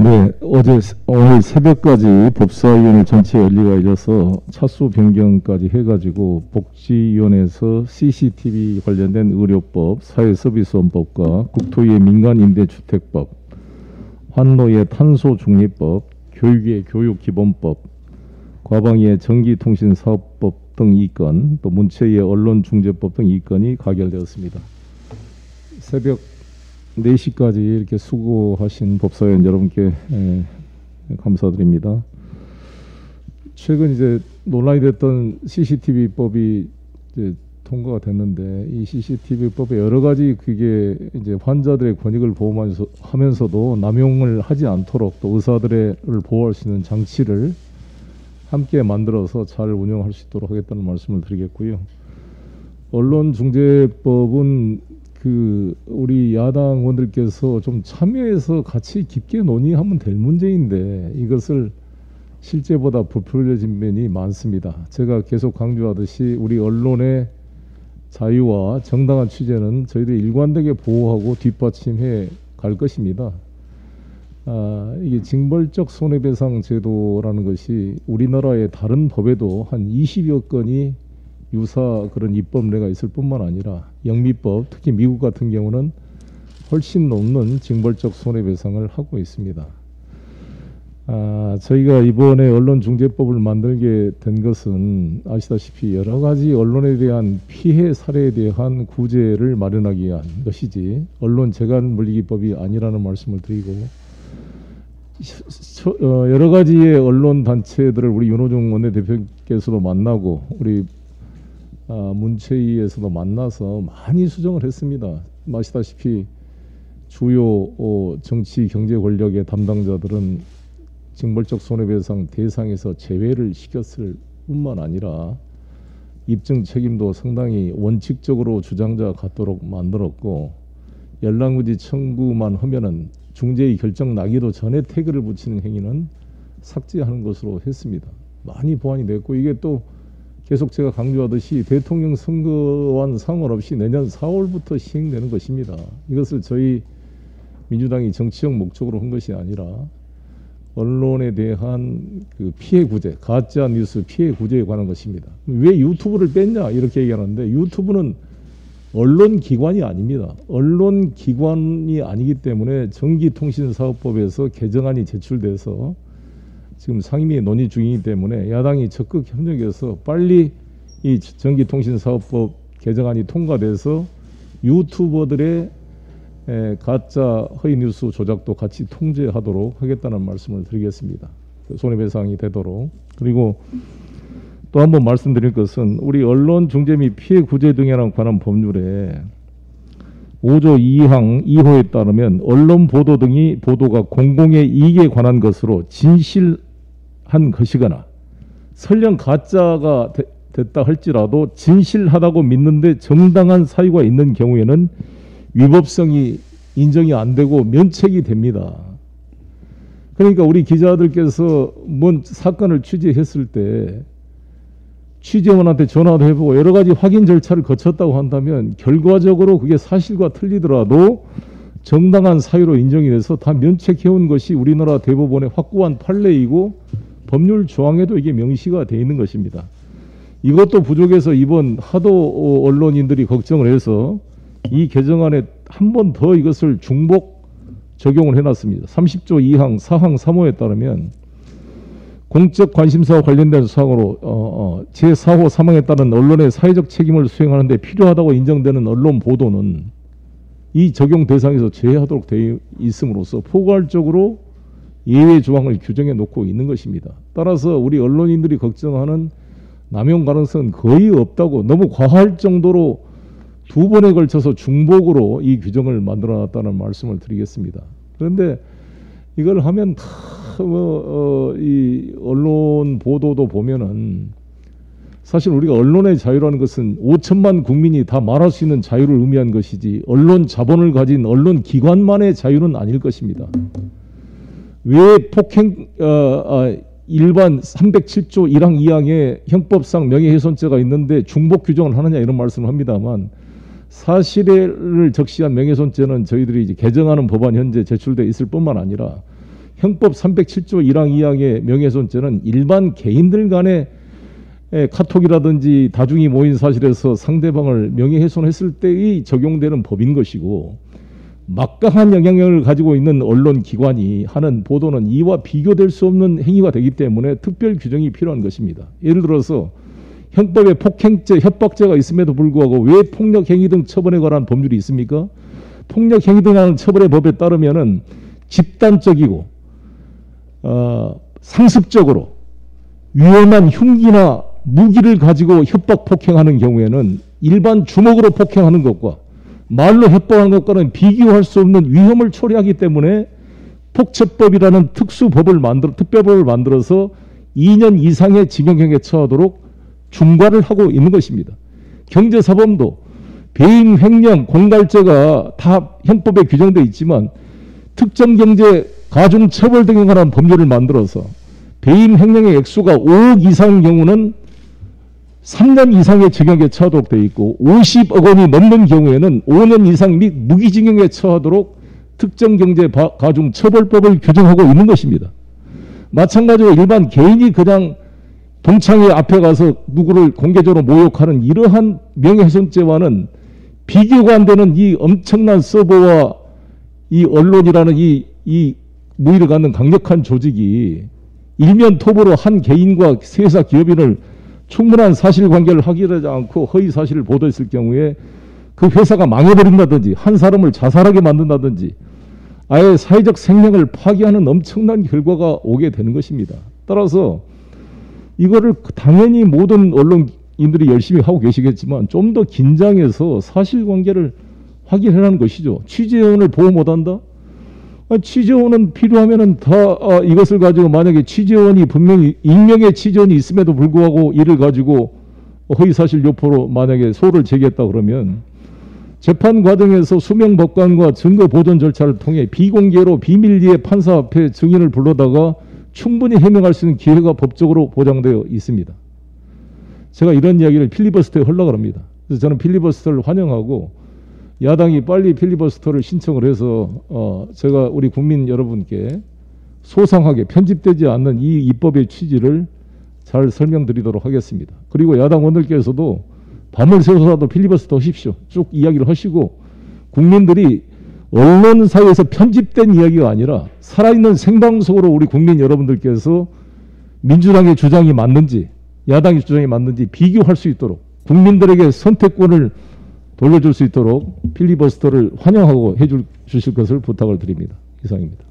네, 오늘 새벽까지 법사위원회 전체 열리가 이뤄서 차수 변경까지 해가지고 복지위원회에서 CCTV 관련된 의료법, 사회서비스원법과 국토위의 민간임대주택법, 환노의 탄소중립법, 교육의 교육기본법, 과방위의 전기통신사업법 등 2건, 또 문체위의 언론중재법 등 2건이 가결되었습니다. 새벽 4시까지 이렇게 수고하신 법사위원 여러분께 감사드립니다. 최근 이제 논란이 됐던 CCTV법이 이제 통과가 됐는데, 이 CCTV법에 여러 가지 그게 이제 환자들의 권익을 보호하면서도 남용을 하지 않도록 또 의사들을 보호할 수 있는 장치를 함께 만들어서 잘 운영할 수 있도록 하겠다는 말씀을 드리겠고요. 언론중재법은 우리 야당 의원들께서 좀 참여해서 같이 깊게 논의하면 될 문제인데 이것을 실제보다 부풀려진 면이 많습니다. 제가 계속 강조하듯이 우리 언론의 자유와 정당한 취재는 저희들이 일관되게 보호하고 뒷받침해 갈 것입니다. 이게 징벌적 손해배상 제도라는 것이 우리나라의 다른 법에도 한 20여 건이 유사 그런 입법례가 있을 뿐만 아니라 영미법, 특히 미국 같은 경우는 훨씬 넘는 징벌적 손해배상을 하고 있습니다. 저희가 이번에 언론중재법을 만들게 된 것은 아시다시피 여러 가지 언론에 대한 피해 사례에 대한 구제를 마련하기 위한 것이지 언론 재간물리기법이 아니라는 말씀을 드리고, 여러 가지의 언론 단체들을 우리 윤호중 원내대표께서도 만나고 우리 문체위에서도 만나서 많이 수정을 했습니다. 아시다시피 주요 정치 경제 권력의 담당자들은 징벌적 손해배상 대상에서 제외를 시켰을 뿐만 아니라 입증 책임도 상당히 원칙적으로 주장자 같도록 만들었고, 연락무지 청구만 하면은 중재의 결정 나기도 전에 태그를 붙이는 행위는 삭제하는 것으로 했습니다. 많이 보완이 됐고, 이게 또 계속 제가 강조하듯이 대통령 선거와는 상관없이 내년 4월부터 시행되는 것입니다. 이것을 저희 민주당이 정치적 목적으로 한 것이 아니라 언론에 대한 피해 구제, 가짜 뉴스 피해 구제에 관한 것입니다. 왜 유튜브를 뺐냐 이렇게 얘기하는데, 유튜브는 언론기관이 아닙니다. 언론기관이 아니기 때문에 전기통신사업법에서 개정안이 제출돼서 지금 상임위에 논의 중이기 때문에 야당이 적극 협력해서 빨리 이 전기통신사업법 개정안이 통과돼서 유튜버들의 가짜 허위뉴스 조작도 같이 통제하도록 하겠다는 말씀을 드리겠습니다. 손해배상이 되도록. 그리고 또 한 번 말씀드릴 것은 우리 언론중재 및 피해 구제 등에 관한 법률에 5조 2항 2호에 따르면 언론 보도 등이 보도가 공공의 이익에 관한 것으로 진실한 것이거나 설령 가짜가 됐다 할지라도 진실하다고 믿는데 정당한 사유가 있는 경우에는 위법성이 인정이 안 되고 면책이 됩니다. 그러니까 우리 기자들께서 뭔 사건을 취재했을 때 취재원한테 전화도 해보고 여러 가지 확인 절차를 거쳤다고 한다면 결과적으로 그게 사실과 틀리더라도 정당한 사유로 인정이 돼서 다 면책해온 것이 우리나라 대법원의 확고한 판례이고 법률 조항에도 이게 명시가 되어 있는 것입니다. 이것도 부족해서 이번 하도 언론인들이 걱정을 해서 이 개정안에 한 번 더 이것을 중복 적용을 해놨습니다. 30조 2항 4항 3호에 따르면 공적 관심사와 관련된 사항으로 제4호 3항에 따른 언론의 사회적 책임을 수행하는 데 필요하다고 인정되는 언론 보도는 이 적용 대상에서 제외하도록 되어 있음으로써 포괄적으로 예외 조항을 규정해 놓고 있는 것입니다. 따라서 우리 언론인들이 걱정하는 남용 가능성은 거의 없다고, 너무 과할 정도로 두 번에 걸쳐서 중복으로 이 규정을 만들어 놨다는 말씀을 드리겠습니다. 그런데 이걸 하면 다 이 언론 보도도 보면은 사실 우리가 언론의 자유라는 것은 5천만 국민이 다 말할 수 있는 자유를 의미한 것이지 언론 자본을 가진 언론 기관만의 자유는 아닐 것입니다. 왜 폭행 일반 307조 1항 2항에 형법상 명예훼손죄가 있는데 중복 규정을 하느냐 이런 말씀을 합니다만, 사실을 적시한 명예훼손죄는 저희들이 이제 개정하는 법안 현재 제출돼 있을 뿐만 아니라 형법 307조 1항 2항의 명예훼손죄는 일반 개인들 간의 카톡이라든지 다중이 모인 사실에서 상대방을 명예훼손했을 때의 적용되는 법인 것이고, 막강한 영향력을 가지고 있는 언론기관이 하는 보도는 이와 비교될 수 없는 행위가 되기 때문에 특별 규정이 필요한 것입니다. 예를 들어서 형법에 폭행죄, 협박죄가 있음에도 불구하고 왜 폭력행위 등 처벌에 관한 법률이 있습니까? 폭력행위 등하는 처벌의 법에 따르면은 집단적이고 상습적으로 위험한 흉기나 무기를 가지고 협박 폭행하는 경우에는 일반 주먹으로 폭행하는 것과 말로 협박하는 것과는 비교할 수 없는 위험을 초래하기 때문에 폭처법이라는 특별법을 만들어서 2년 이상의 징역형에 처하도록 중과를 하고 있는 것입니다. 경제사범도 배임, 횡령, 공갈죄가 다 형법에 규정되어 있지만 특정 경제 가중처벌 등에 관한 법률을 만들어서 배임, 횡령의 액수가 5억 이상인 경우는 3년 이상의 징역에 처하도록 되어 있고 50억 원이 넘는 경우에는 5년 이상 및 무기징역에 처하도록 특정경제 가중처벌법을 규정하고 있는 것입니다. 마찬가지로 일반 개인이 그냥 동창회 앞에 가서 누구를 공개적으로 모욕하는 이러한 명예훼손죄와는 비교가 안 되는 이 엄청난 서버와 이 언론이라는 이 무의를 갖는 강력한 조직이 일면 톱으로 한 개인과 회사 기업인을 충분한 사실관계를 확인하지 않고 허위 사실을 보도했을 경우에 그 회사가 망해버린다든지 한 사람을 자살하게 만든다든지 아예 사회적 생명을 파괴하는 엄청난 결과가 오게 되는 것입니다. 따라서 이거를 당연히 모든 언론인들이 열심히 하고 계시겠지만 좀 더 긴장해서 사실관계를 확인하라는 것이죠. 취재원을 보호 못한다? 취재원은 필요하면은 다 이것을 가지고 만약에 취재원이 분명히 익명의 취재원이 있음에도 불구하고 이를 가지고 허위사실 유포로 만약에 소를 제기했다 그러면 재판 과정에서 수명 법관과 증거 보존 절차를 통해 비공개로 비밀리에 판사 앞에 증인을 불러다가 충분히 해명할 수 있는 기회가 법적으로 보장되어 있습니다. 제가 이런 이야기를 필리버스터에 하려고 합니다. 그래서 저는 필리버스터를 환영하고 야당이 빨리 필리버스터를 신청을 해서 제가 우리 국민 여러분께 소상하게 편집되지 않는 이 입법의 취지를 잘 설명드리도록 하겠습니다. 그리고 야당 의원들께서도 밤을 새워서라도 필리버스터 하십시오. 쭉 이야기를 하시고 국민들이 언론사에서 편집된 이야기가 아니라 살아있는 생방송으로 우리 국민 여러분들께서 민주당의 주장이 맞는지 야당의 주장이 맞는지 비교할 수 있도록 국민들에게 선택권을 돌려줄 수 있도록 필리버스터를 환영하고 해주실 것을 부탁을 드립니다. 이상입니다.